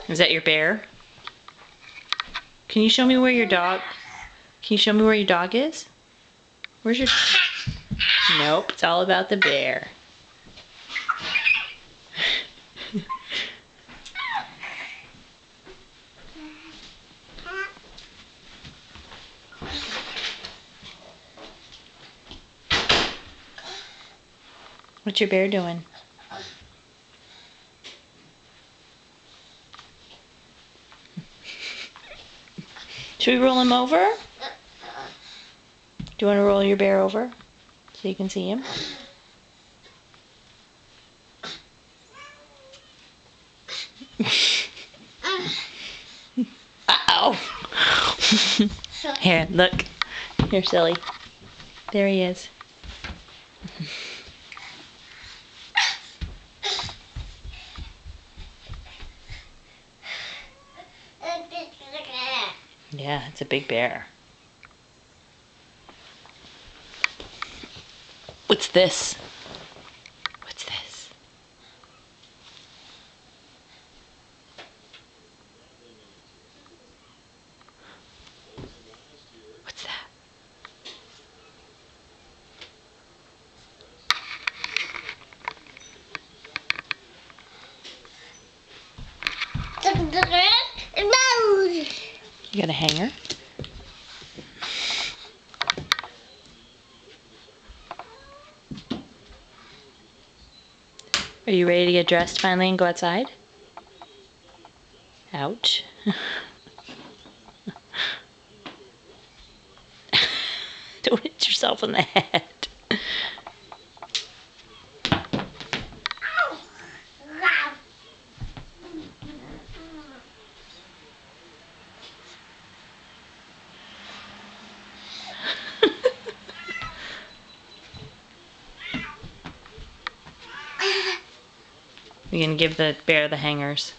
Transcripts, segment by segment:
Is that your bear? Can you show me where your dog... Can you show me where your dog is? Where's your... Nope, it's all about the bear. What's your bear doing? Should we roll him over? Do you want to roll your bear over so you can see him? Uh-oh! Here, look. Here, silly. There he is. Yeah, it's a big bear. What's this? What's this? What's that? You got a hanger? Are you ready to get dressed finally and go outside? Ouch. Don't hit yourself in the head. We can give the bear the hangers.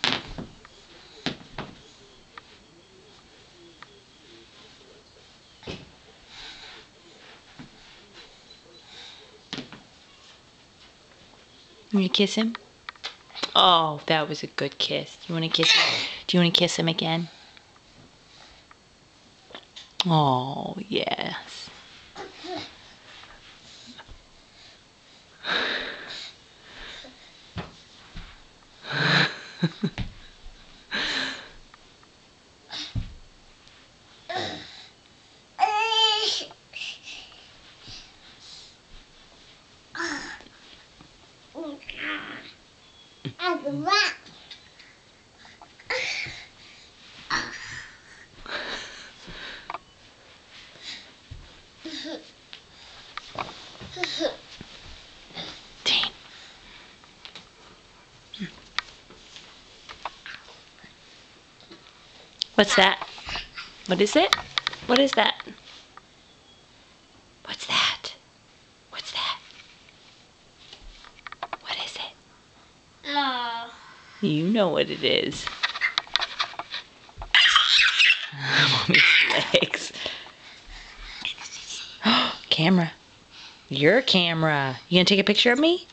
You want to kiss him? Oh, that was a good kiss. Do you want to kiss him? Do you want to kiss him again? Oh, yes. Dean. What's that? What is it? What is that? What's that? What's that? What is it? No. You know what it is. Mommy's legs. Camera. Your camera. You gonna take a picture of me?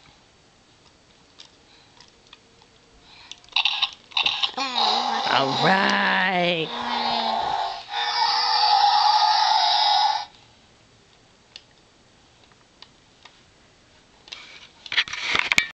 All right.